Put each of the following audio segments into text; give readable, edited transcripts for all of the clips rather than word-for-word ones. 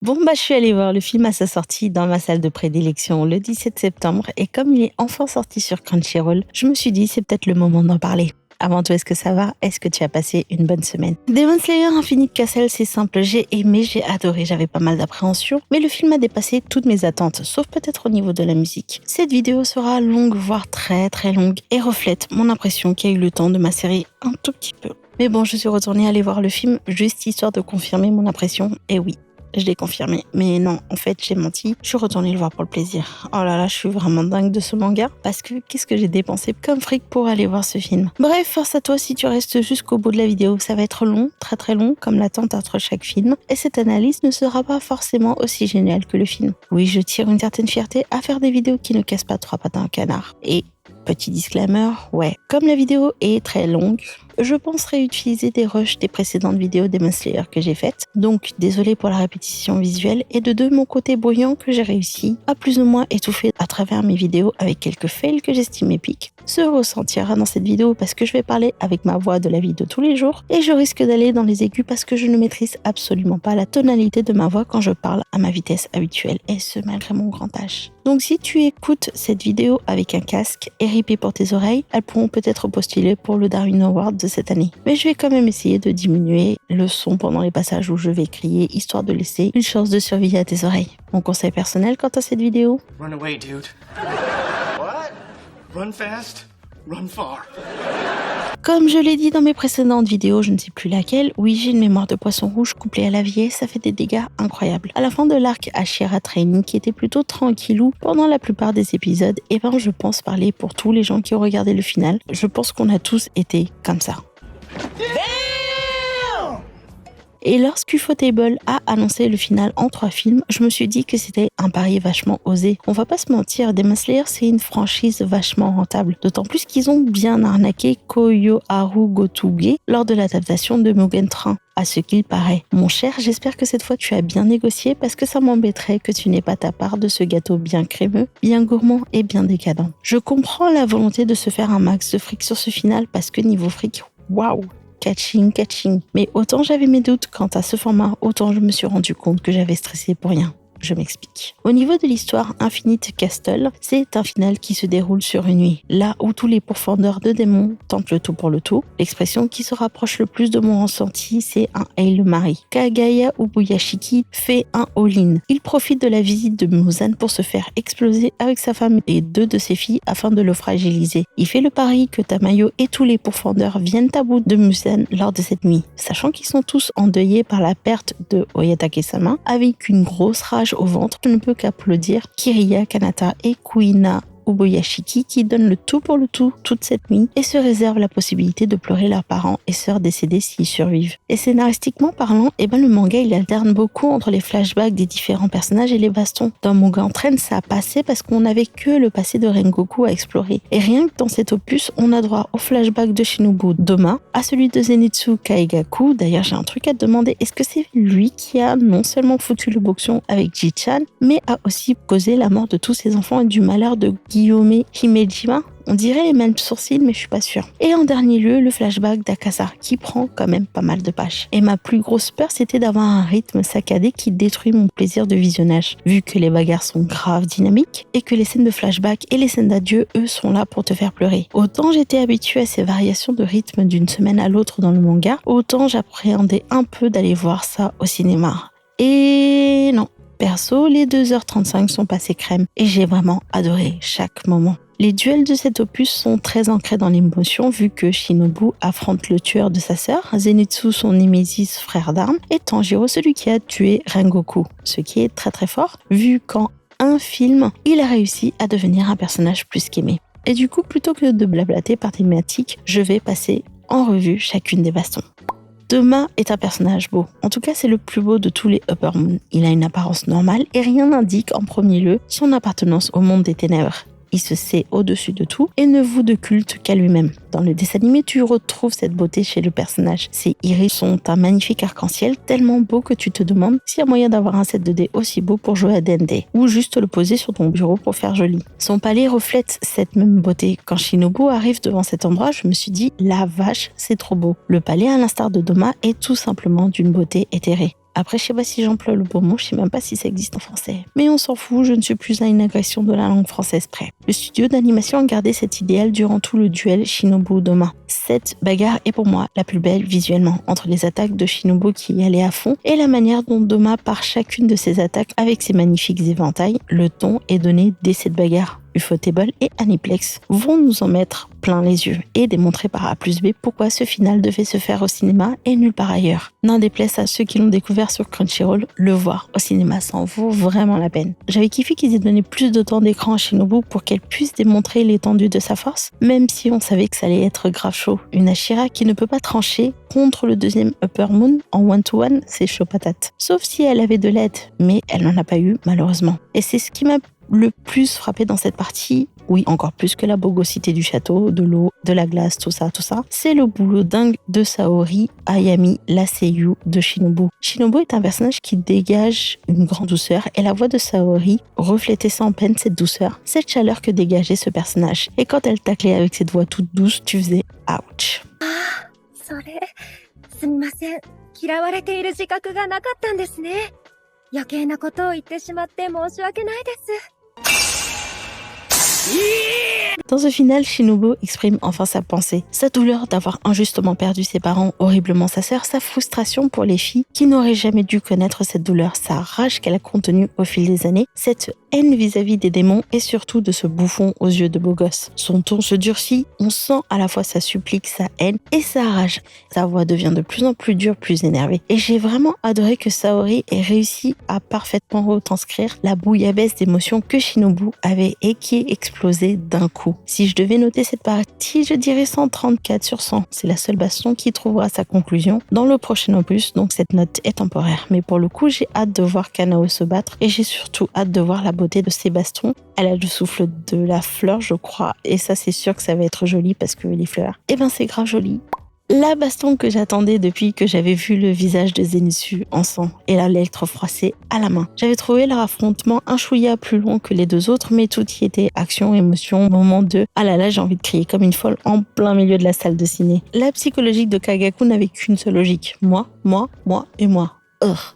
Bon, je suis allée voir le film à sa sortie dans ma salle de prédilection le 17 septembre et comme il est enfin sorti sur Crunchyroll, je me suis dit c'est peut-être le moment d'en parler. Avant tout, est-ce que ça va? Est-ce que tu as passé une bonne semaine? Demon Slayer Infinite Castle, c'est simple, j'ai aimé, j'ai adoré, j'avais pas mal d'appréhension, mais le film a dépassé toutes mes attentes, sauf peut-être au niveau de la musique. Cette vidéo sera longue, voire très très longue, et reflète mon impression qu'il y a eu le temps de ma série un tout petit peu. Mais bon, je suis retournée aller voir le film juste histoire de confirmer mon impression, et oui. Je l'ai confirmé. Mais non, en fait, j'ai menti. Je suis retournée le voir pour le plaisir. Oh là là, je suis vraiment dingue de ce manga. Parce que qu'est-ce que j'ai dépensé comme fric pour aller voir ce film. Bref, force à toi si tu restes jusqu'au bout de la vidéo. Ça va être long, très très long, comme l'attente entre chaque film. Et cette analyse ne sera pas forcément aussi géniale que le film. Oui, je tire une certaine fierté à faire des vidéos qui ne cassent pas trois pattes à un canard. Et petit disclaimer, ouais, comme la vidéo est très longue, je pense réutiliser des rushs des précédentes vidéos Demon Slayer que j'ai faites. Donc, désolé pour la répétition visuelle et de mon côté brouillon que j'ai réussi à plus ou moins étouffer à travers mes vidéos avec quelques fails que j'estime épiques, se ressentira dans cette vidéo parce que je vais parler avec ma voix de la vie de tous les jours et je risque d'aller dans les aigus parce que je ne maîtrise absolument pas la tonalité de ma voix quand je parle à ma vitesse habituelle et ce malgré mon grand âge. Donc si tu écoutes cette vidéo avec un casque et ripé pour tes oreilles, elles pourront peut-être postuler pour le Darwin Award de cette année. Mais je vais quand même essayer de diminuer le son pendant les passages où je vais crier, histoire de laisser une chance de survie à tes oreilles. Mon conseil personnel quant à cette vidéo? Run away, dude. What? Run fast, run far. Comme je l'ai dit dans mes précédentes vidéos, je ne sais plus laquelle, oui j'ai une mémoire de poisson rouge couplée à la vieillesse, ça fait des dégâts incroyables. À la fin de l'arc Ashira Training qui était plutôt tranquillou pendant la plupart des épisodes, et je pense parler pour tous les gens qui ont regardé le final, je pense qu'on a tous été comme ça. Et lorsqu'Ufotable a annoncé le final en 3 films, je me suis dit que c'était un pari vachement osé. On va pas se mentir, Demon Slayer c'est une franchise vachement rentable. D'autant plus qu'ils ont bien arnaqué Koyoharu Gotoge lors de l'adaptation de Mugen Train. À ce qu'il paraît. Mon cher, j'espère que cette fois tu as bien négocié parce que ça m'embêterait que tu n'aies pas ta part de ce gâteau bien crémeux, bien gourmand et bien décadent. Je comprends la volonté de se faire un max de fric sur ce final parce que niveau fric, waouh! Catching. Mais autant j'avais mes doutes quant à ce format, autant je me suis rendu compte que j'avais stressé pour rien. Je m'explique. Au niveau de l'histoire, Infinite Castle, c'est un final qui se déroule sur une nuit, là où tous les pourfendeurs de démons tentent le tout pour le tout. L'expression qui se rapproche le plus de mon ressenti, c'est un Hail Mary. Kagaya Ubuyashiki fait un all-in. Il profite de la visite de Muzan pour se faire exploser avec sa femme et 2 de ses filles afin de le fragiliser. Il fait le pari que Tamayo et tous les pourfendeurs viennent à bout de Muzan lors de cette nuit. Sachant qu'ils sont tous endeuillés par la perte de Oyatake-sama, avec une grosse rage au ventre, je ne peux qu'applaudir Kiriya Kanata et Kuina Ubuyashiki qui donnent le tout pour le tout toute cette nuit et se réservent la possibilité de pleurer leurs parents et sœurs décédés s'ils survivent. Et scénaristiquement parlant, le manga il alterne beaucoup entre les flashbacks des différents personnages et les bastons. Dans Mugen Train, ça a passé parce qu'on n'avait que le passé de Rengoku à explorer. Et rien que dans cet opus, on a droit au flashback de Shinobu Doma, à celui de Zenitsu Kaigaku. D'ailleurs, j'ai un truc à te demander, est-ce que c'est lui qui a non seulement foutu le boxon avec Ji-chan, mais a aussi causé la mort de tous ses enfants et du malheur de Guillaume Himejima? On dirait les mêmes sourcils, mais je suis pas sûre. Et en dernier lieu, le flashback d'Akasa, qui prend quand même pas mal de pages. Et ma plus grosse peur, c'était d'avoir un rythme saccadé qui détruit mon plaisir de visionnage, vu que les bagarres sont graves dynamiques, et que les scènes de flashback et les scènes d'adieu, eux, sont là pour te faire pleurer. Autant j'étais habituée à ces variations de rythme d'une semaine à l'autre dans le manga, autant j'appréhendais un peu d'aller voir ça au cinéma. Et non. Perso, les 2h35 sont passées crème et j'ai vraiment adoré chaque moment. Les duels de cet opus sont très ancrés dans l'émotion vu que Shinobu affronte le tueur de sa sœur, Zenitsu son némésis frère d'armes et Tanjiro celui qui a tué Rengoku. Ce qui est très très fort vu qu'en un film, il a réussi à devenir un personnage plus qu'aimé. Et du coup, plutôt que de blablater par thématique, je vais passer en revue chacune des bastons. Doma est un personnage beau. En tout cas, c'est le plus beau de tous les Upper Moon. Il a une apparence normale et rien n'indique en premier lieu son appartenance au monde des ténèbres. Il se sait au-dessus de tout et ne voue de culte qu'à lui-même. Dans le dessin animé, tu retrouves cette beauté chez le personnage. Ses iris sont un magnifique arc-en-ciel, tellement beau que tu te demandes s'il y a moyen d'avoir un set de dés aussi beau pour jouer à D&D, ou juste le poser sur ton bureau pour faire joli. Son palais reflète cette même beauté. Quand Shinobu arrive devant cet endroit, je me suis dit, la vache, c'est trop beau. Le palais, à l'instar de Doma, est tout simplement d'une beauté éthérée. Après, je sais pas si j'emploie le bon mot, je sais même pas si ça existe en français. Mais on s'en fout, je ne suis plus à une agression de la langue française près. Le studio d'animation a gardé cet idéal durant tout le duel Shinobu-Doma. Cette bagarre est pour moi la plus belle visuellement, entre les attaques de Shinobu qui y allait à fond et la manière dont Doma part chacune de ses attaques avec ses magnifiques éventails. Le ton est donné dès cette bagarre. Ufotable et Aniplex vont nous en mettre plein les yeux et démontrer par A plus B pourquoi ce final devait se faire au cinéma et nulle part ailleurs. N'en déplaise à ceux qui l'ont découvert sur Crunchyroll, le voir au cinéma s'en vaut vraiment la peine. J'avais kiffé qu'ils aient donné plus de temps d'écran à Shinobu pour qu'elle puisse démontrer l'étendue de sa force, même si on savait que ça allait être grave chaud. Une Ashira qui ne peut pas trancher contre le deuxième Upper Moon en one-to-one, c'est chaud patate. Sauf si elle avait de l'aide, mais elle n'en a pas eu malheureusement. Et c'est ce qui m'a le plus frappé dans cette partie, oui, encore plus que la bogosité du château, de l'eau, de la glace, tout ça, c'est le boulot dingue de Saori Ayami, la seiyuu de Shinobu. Shinobu est un personnage qui dégage une grande douceur et la voix de Saori reflétait sans peine cette douceur, cette chaleur que dégageait ce personnage. Et quand elle taclait avec cette voix toute douce, tu faisais ouch. それ、すみません。嫌われている自覚がなかったんですね。余計なことを言ってしまって申し訳ないです。 Dans ce final, Shinobu exprime enfin sa pensée, sa douleur d'avoir injustement perdu ses parents, horriblement sa sœur, sa frustration pour les filles qui n'auraient jamais dû connaître cette douleur, sa rage qu'elle a contenue au fil des années, cette haine vis-à-vis des démons et surtout de ce bouffon aux yeux de beau gosse. Son ton se durcit, on sent à la fois sa supplique, sa haine et sa rage. Sa voix devient de plus en plus dure, plus énervée. Et j'ai vraiment adoré que Saori ait réussi à parfaitement retranscrire la bouillabaisse d'émotions que Shinobu avait et qui est explosée d'un coup. Si je devais noter cette partie, je dirais 134 sur 100. C'est la seule baston qui trouvera sa conclusion dans le prochain opus, donc cette note est temporaire. Mais pour le coup, j'ai hâte de voir Kanao se battre et j'ai surtout hâte de voir la beauté de ces bastons. Elle a le souffle de la fleur, je crois, et ça c'est sûr que ça va être joli parce que les fleurs, eh ben c'est grave joli. La baston que j'attendais depuis que j'avais vu le visage de Zenitsu en sang et la lettre froissée à la main. J'avais trouvé leur affrontement un chouïa plus long que les deux autres, mais tout y était action, émotion, moment de « Ah là là, j'ai envie de crier comme une folle » en plein milieu de la salle de ciné. La psychologique de Kagaku n'avait qu'une seule logique. Moi et moi.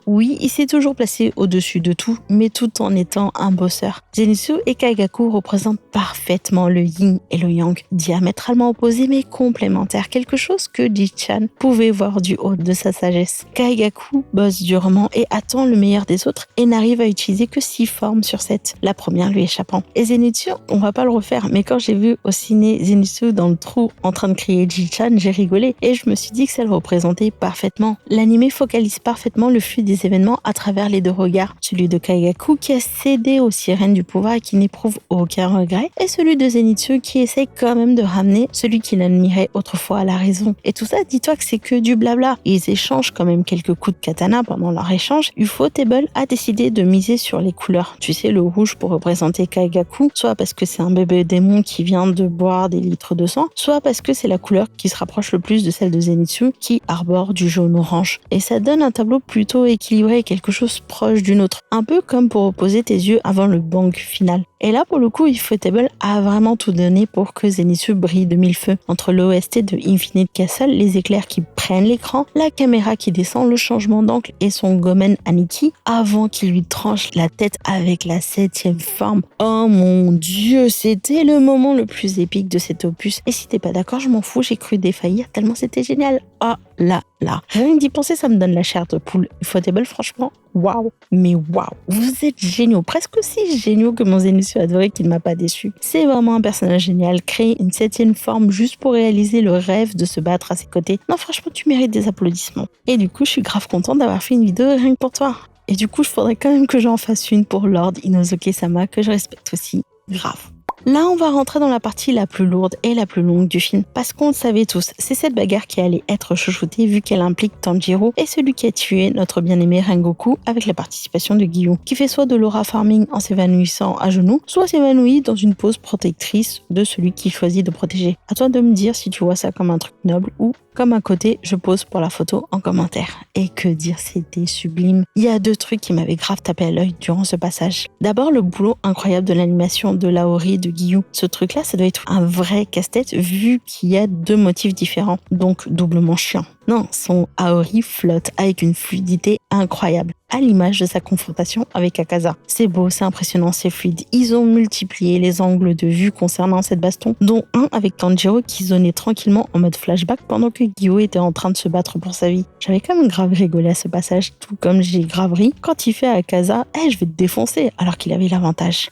Oui, il s'est toujours placé au-dessus de tout, mais tout en étant un bosseur. Zenitsu et Kagaku représentent parfaitement le yin et le yang, diamétralement opposés mais complémentaires, quelque chose que Ji-chan pouvait voir du haut de sa sagesse. Kagaku bosse durement et attend le meilleur des autres et n'arrive à utiliser que 6 formes sur 7, la première lui échappant. Et Zenitsu, on va pas le refaire, mais quand j'ai vu au ciné Zenitsu dans le trou en train de crier Ji-chan, j'ai rigolé et je me suis dit que ça le représentait parfaitement. L'anime focalise parfaitement le flux des événements à travers les deux regards, celui de Kagaku qui a cédé aux sirènes du pouvoir et qui n'éprouve aucun regret, et celui de Zenitsu qui essaie quand même de ramener celui qu'il admirait autrefois à la raison. Et tout ça, dis-toi que c'est que du blabla. Ils échangent quand même quelques coups de katana pendant leur échange. Ufotable a décidé de miser sur les couleurs. Tu sais, le rouge pour représenter Kagaku, soit parce que c'est un bébé démon qui vient de boire des litres de sang, soit parce que c'est la couleur qui se rapproche le plus de celle de Zenitsu qui arbore du jaune-orange. Et ça donne un tableau plutôt équilibré, quelque chose proche d'une autre. Un peu comme pour opposer tes yeux avant le bang final. Et là, pour le coup, Ufotable a vraiment tout donné pour que Zenitsu brille de mille feux. Entre l'OST de Infinite Castle, les éclairs qui prennent l'écran, la caméra qui descend, le changement d'angle et son gomen Aniki avant qu'il lui tranche la tête avec la 7e forme. Oh mon dieu, c'était le moment le plus épique de cet opus. Et si t'es pas d'accord, je m'en fous, j'ai cru défaillir tellement c'était génial. Oh là là. Rien que d'y penser, ça me donne la chair de poule. Ufotable, franchement, waouh. Mais waouh, vous êtes géniaux. Presque aussi géniaux que mon Zenitsu adoré qui ne m'a pas déçu. C'est vraiment un personnage génial. Créer une 7e forme juste pour réaliser le rêve de se battre à ses côtés. Non, franchement, tu mérites des applaudissements. Et du coup, je suis grave contente d'avoir fait une vidéo rien que pour toi. Et du coup, il faudrait quand même que j'en fasse une pour Lord Inosuke-sama, que je respecte aussi. Grave. Là, on va rentrer dans la partie la plus lourde et la plus longue du film, parce qu'on le savait tous, c'est cette bagarre qui allait être chouchoutée vu qu'elle implique Tanjiro et celui qui a tué notre bien-aimé Rengoku avec la participation de Giyu, qui fait soit de l'aura farming en s'évanouissant à genoux, soit s'évanouit dans une pose protectrice de celui qui choisit de protéger. À toi de me dire si tu vois ça comme un truc noble ou comme un côté je pose pour la photo en commentaire. Et que dire, c'était sublime. Il y a 2 trucs qui m'avaient grave tapé à l'œil durant ce passage. D'abord, le boulot incroyable de l'animation de Laori de Giyu. Ce truc-là, ça doit être un vrai casse-tête vu qu'il y a 2 motifs différents, donc doublement chiant. Non, son Aori flotte avec une fluidité incroyable, à l'image de sa confrontation avec Akaza. C'est beau, c'est impressionnant, c'est fluide. Ils ont multiplié les angles de vue concernant cette baston, dont un avec Tanjiro qui zonnait tranquillement en mode flashback pendant que Gyo était en train de se battre pour sa vie. J'avais quand même grave rigolé à ce passage, tout comme j'ai grave ri quand il fait à Akaza « je vais te défoncer » alors qu'il avait l'avantage.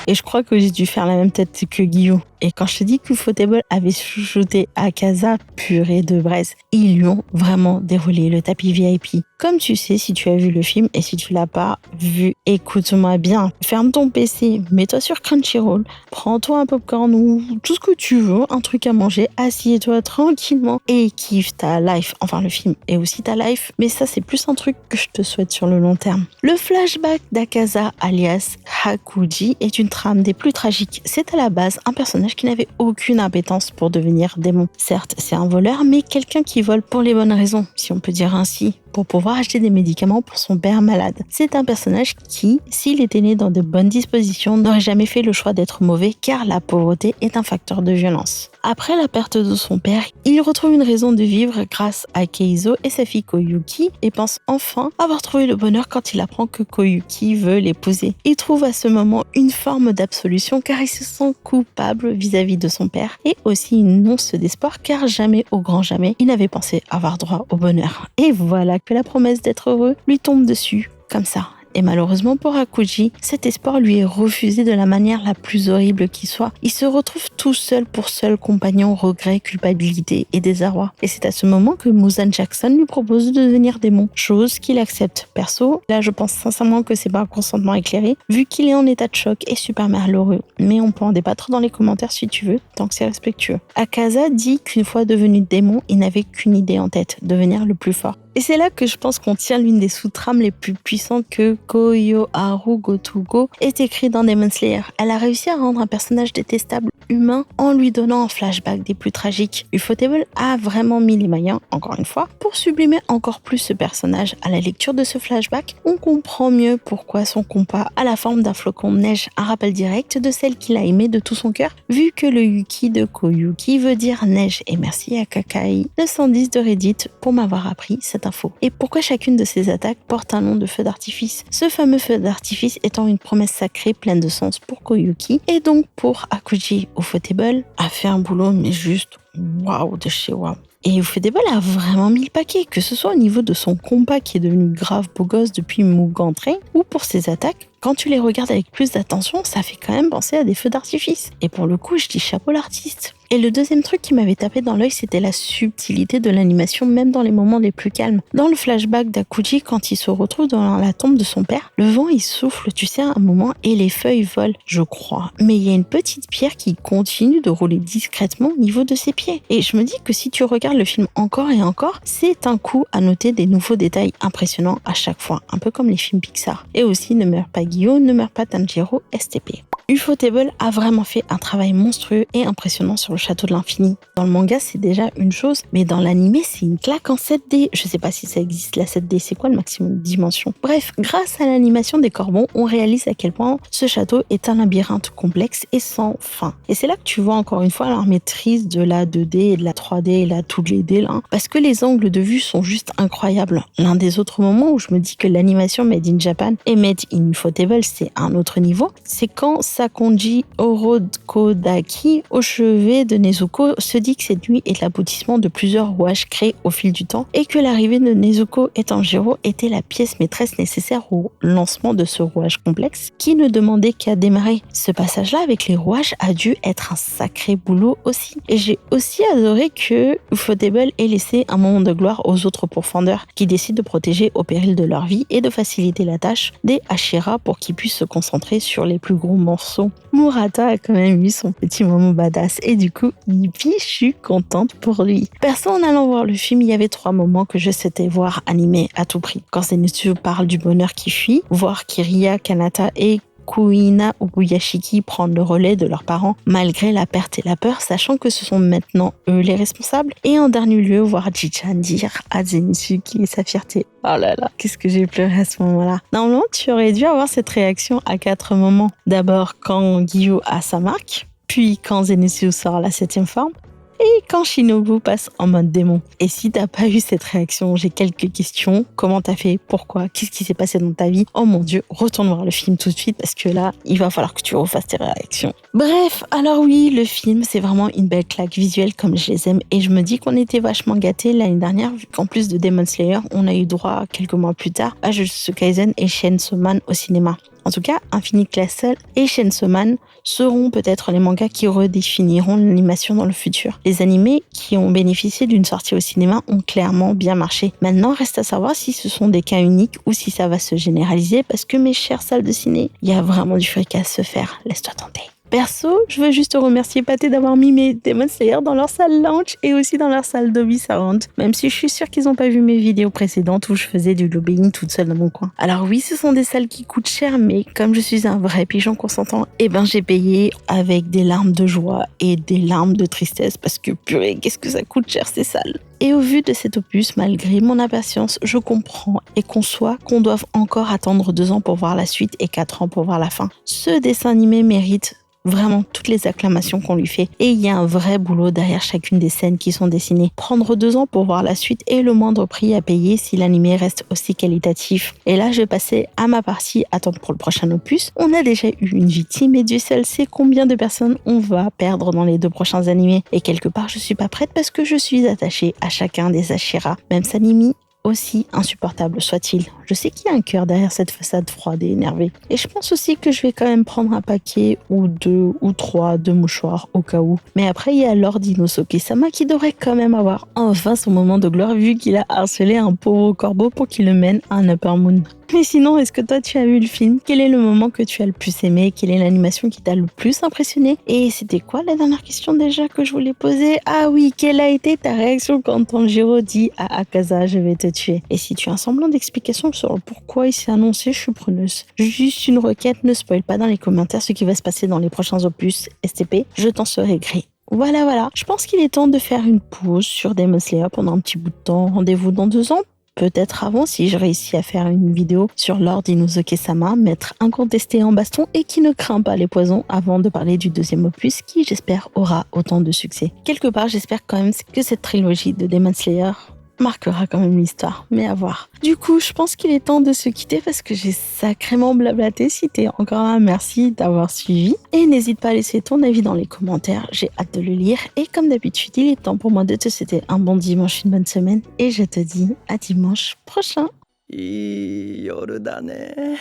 Et je crois que j'ai dû faire la même tête que Guillaume. Et quand je te dis qu'Ufotable avait chouchouté Akaza, purée de braise, ils lui ont vraiment déroulé le tapis VIP. Comme tu sais, si tu as vu le film et si tu l'as pas vu, écoute-moi bien. Ferme ton PC, mets-toi sur Crunchyroll, prends-toi un popcorn ou tout ce que tu veux, un truc à manger, assieds-toi tranquillement et kiffe ta life. Enfin, le film est aussi ta life, mais ça, c'est plus un truc que je te souhaite sur le long terme. Le flashback d'Akaza alias Hakuji est une trame des plus tragiques. C'est à la base un personnage qui n'avait aucune appétence pour devenir démon. Certes, c'est un voleur, mais quelqu'un qui vole pour les bonnes raisons, si on peut dire ainsi, pour pouvoir acheter des médicaments pour son père malade. C'est un personnage qui, s'il était né dans de bonnes dispositions, n'aurait jamais fait le choix d'être mauvais car la pauvreté est un facteur de violence. Après la perte de son père, il retrouve une raison de vivre grâce à Keizo et sa fille Koyuki et pense enfin avoir trouvé le bonheur quand il apprend que Koyuki veut l'épouser. Il trouve à ce moment une forme d'absolution car il se sent coupable vis-à-vis de son père et aussi une once d'espoir car jamais, au grand jamais, il n'avait pensé avoir droit au bonheur. Et voilà que la promesse d'être heureux lui tombe dessus, comme ça. Et malheureusement pour Hakuji, cet espoir lui est refusé de la manière la plus horrible qui soit. Il se retrouve tout seul pour seul compagnon, regret, culpabilité et désarroi. Et c'est à ce moment que Muzan Jackson lui propose de devenir démon, chose qu'il accepte. Perso, là je pense sincèrement que c'est pas un consentement éclairé, vu qu'il est en état de choc et super malheureux. Mais on peut en débattre dans les commentaires si tu veux, tant que c'est respectueux. Akaza dit qu'une fois devenu démon, il n'avait qu'une idée en tête, devenir le plus fort. Et c'est là que je pense qu'on tient l'une des sous-trames les plus puissantes que Koyo Haru Gotogo est écrit dans Demon Slayer. Elle a réussi à rendre un personnage détestable humain en lui donnant un flashback des plus tragiques. Ufotable a vraiment mis les moyens, encore une fois, pour sublimer encore plus ce personnage. À la lecture de ce flashback, on comprend mieux pourquoi son compas a la forme d'un flocon de neige, un rappel direct de celle qu'il a aimée de tout son cœur, vu que le Yuki de Koyuki veut dire neige. Et merci à Kakai 910 de Reddit pour m'avoir appris cette info. Et pourquoi chacune de ces attaques porte un nom de feu d'artifice? Ce fameux feu d'artifice étant une promesse sacrée pleine de sens pour Koyuki et donc pour Hakuji. Ufotable a fait un boulot mais juste waouh de chez waouh. Et Ufotable a vraiment mis le paquet, que ce soit au niveau de son compas qui est devenu grave beau gosse depuis Mugen Train ou pour ses attaques. Quand tu les regardes avec plus d'attention, ça fait quand même penser à des feux d'artifice. Et pour le coup, je dis chapeau l'artiste. Et le deuxième truc qui m'avait tapé dans l'œil, c'était la subtilité de l'animation, même dans les moments les plus calmes. Dans le flashback d'Hakuji, quand il se retrouve dans la tombe de son père, le vent il souffle, tu sais, à un moment, et les feuilles volent, je crois. Mais il y a une petite pierre qui continue de rouler discrètement au niveau de ses pieds. Et je me dis que si tu regardes le film encore et encore, c'est un coup à noter des nouveaux détails impressionnants à chaque fois, un peu comme les films Pixar. Et aussi, ne meurt pas Guillaume, ne meurt pas Tanjiro, STP. Ufotable a vraiment fait un travail monstrueux et impressionnant sur le château de l'infini. Dans le manga, c'est déjà une chose, mais dans l'anime, c'est une claque en 7D. Je sais pas si ça existe, la 7D, c'est quoi le maximum de dimensions? Bref, grâce à l'animation des corbons, on réalise à quel point ce château est un labyrinthe complexe et sans fin. Et c'est là que tu vois encore une fois la maîtrise de la 2D et de la 3D et là, toutes les D là, parce que les angles de vue sont juste incroyables. L'un des autres moments où je me dis que l'animation made in Japan et made in Ufotable, c'est un autre niveau, c'est quand Sakonji Orokodaki, au chevet de Nezuko, se dit que cette nuit est l'aboutissement de plusieurs rouages créés au fil du temps et que l'arrivée de Nezuko et Tanjiro était la pièce maîtresse nécessaire au lancement de ce rouage complexe qui ne demandait qu'à démarrer. Ce passage-là avec les rouages a dû être un sacré boulot aussi. Et j'ai aussi adoré que Ufotable ait laissé un moment de gloire aux autres pourfendeurs qui décident de protéger au péril de leur vie et de faciliter la tâche des Hashira pour qu'ils puissent se concentrer sur les plus gros morceaux. Murata a quand même eu son petit moment badass et du coup, yippie, je suis contente pour lui. Perso, en allant voir le film, il y avait 3 moments que je souhaitais voir animés à tout prix. Quand Zenitsu parle du bonheur qui fuit, voir Kiriya, Kanata et Kuina Ubuyashiki prendre le relais de leurs parents malgré la perte et la peur, sachant que ce sont maintenant eux les responsables. Et en dernier lieu, voir Ji-chan dire à Zenitsu qui est sa fierté. Oh là là, qu'est-ce que j'ai pleuré à ce moment-là. Normalement, tu aurais dû avoir cette réaction à 4 moments. D'abord quand Gyu a sa marque, puis quand Zenitsu sort la 7e forme, et quand Shinobu passe en mode démon. Et si t'as pas eu cette réaction, j'ai quelques questions. Comment t'as fait? Pourquoi? Qu'est-ce qui s'est passé dans ta vie? Oh mon Dieu, retourne voir le film tout de suite parce que là, il va falloir que tu refasses tes réactions. Bref, alors oui, le film, c'est vraiment une belle claque visuelle comme je les aime et je me dis qu'on était vachement gâtés l'année dernière vu qu'en plus de Demon Slayer, on a eu droit quelques mois plus tard à Jujutsu Kaisen et Chainsaw Man au cinéma. En tout cas, Infinite Castle et Chainsaw Man seront peut-être les mangas qui redéfiniront l'animation dans le futur. Les animés qui ont bénéficié d'une sortie au cinéma ont clairement bien marché. Maintenant, reste à savoir si ce sont des cas uniques ou si ça va se généraliser parce que mes chères salles de ciné, il y a vraiment du fric à se faire. Laisse-toi tenter. Perso, je veux juste remercier Pathé d'avoir mis mes Demon Slayer dans leur salle lounge et aussi dans leur salle Dolby Surround, même si je suis sûre qu'ils n'ont pas vu mes vidéos précédentes où je faisais du lobbying toute seule dans mon coin. Alors oui, ce sont des salles qui coûtent cher, mais comme je suis un vrai pigeon consentant, j'ai payé avec des larmes de joie et des larmes de tristesse parce que purée, qu'est-ce que ça coûte cher ces salles. Et au vu de cet opus, malgré mon impatience, je comprends et conçois qu'on doive encore attendre 2 ans pour voir la suite et 4 ans pour voir la fin. Ce dessin animé mérite vraiment toutes les acclamations qu'on lui fait et il y a un vrai boulot derrière chacune des scènes qui sont dessinées. Prendre 2 ans pour voir la suite est le moindre prix à payer si l'animé reste aussi qualitatif. Et là, je vais passer à ma partie attendre pour le prochain opus. On a déjà eu une victime et Dieu seul sait combien de personnes on va perdre dans les 2 prochains animés. Et quelque part, je suis pas prête parce que je suis attachée à chacun des Ashira. Même Sanimi, aussi insupportable soit-il. Je sais qu'il y a un cœur derrière cette façade froide et énervée. Et je pense aussi que je vais quand même prendre un paquet ou 2 ou 3 de mouchoirs au cas où. Mais après, il y a Lord Inosuke-sama qui devrait quand même avoir enfin son moment de gloire vu qu'il a harcelé un pauvre corbeau pour qu'il le mène à un Upper Moon. Mais sinon, est-ce que toi tu as vu le film? Quel est le moment que tu as le plus aimé? Quelle est l'animation qui t'a le plus impressionné? Et c'était quoi la dernière question déjà que je voulais poser? Ah oui, quelle a été ta réaction quand Tanjiro dit à Akaza je vais te tuer? Et si tu as un semblant d'explication sur pourquoi il s'est annoncé, je suis preneuse. Juste une requête, ne spoil pas dans les commentaires ce qui va se passer dans les prochains opus STP, je t'en serai gré. Voilà, je pense qu'il est temps de faire une pause sur Demon Slayer pendant un petit bout de temps. Rendez-vous dans 2 ans. Peut-être avant si je réussis à faire une vidéo sur Lord Inosuke-sama, maître incontesté en baston et qui ne craint pas les poisons avant de parler du 2e opus qui j'espère aura autant de succès. Quelque part j'espère quand même que cette trilogie de Demon Slayer marquera quand même l'histoire, mais à voir. Du coup, je pense qu'il est temps de se quitter parce que j'ai sacrément blablaté. Si t'es encore là, merci d'avoir suivi. Et n'hésite pas à laisser ton avis dans les commentaires, j'ai hâte de le lire. Et comme d'habitude, il est temps pour moi de te souhaiter un bon dimanche, une bonne semaine. Et je te dis à dimanche prochain. いい夜だね。